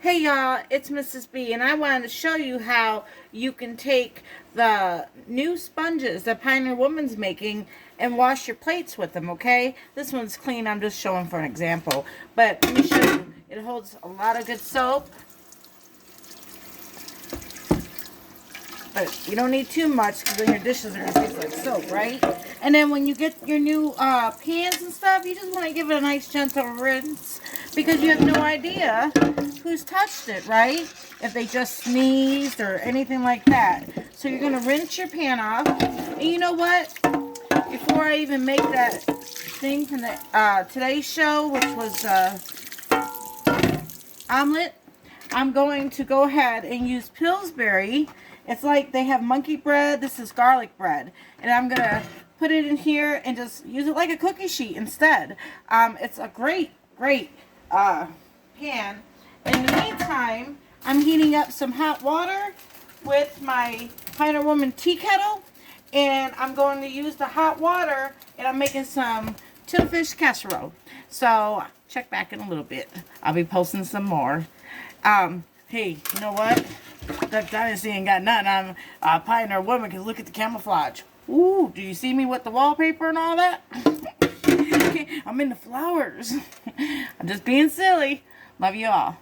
Hey y'all, it's Mrs. B, and I wanted to show you how you can take the new sponges that Pioneer Woman's making and wash your plates with them, okay? This one's clean, I'm just showing for an example. But let me show you. It holds a lot of good soap. But you don't need too much because then your dishes are going to taste like soap, right? And then when you get your new pans and stuff, you just want to give it a nice gentle rinse because you have no idea who's touched it, right? If they just sneezed or anything like that. So you're going to rinse your pan off. And you know what? Before I even make that thing from the today's show, which was omelet, I'm going to go ahead and use Pillsbury. It's like they have monkey bread. This is garlic bread. And I'm going to put it in here and just use it like a cookie sheet instead. It's a great pan. In the meantime, I'm heating up some hot water with my Pioneer Woman tea kettle. And I'm going to use the hot water and I'm making some tin fish casserole. So check back in a little bit. I'll be posting some more. Hey, you know what? Duck Dynasty ain't got nothing on Pioneer Woman because look at the camouflage. Ooh, do you see me with the wallpaper and all that? I'm in the flowers. I'm just being silly. Love you all.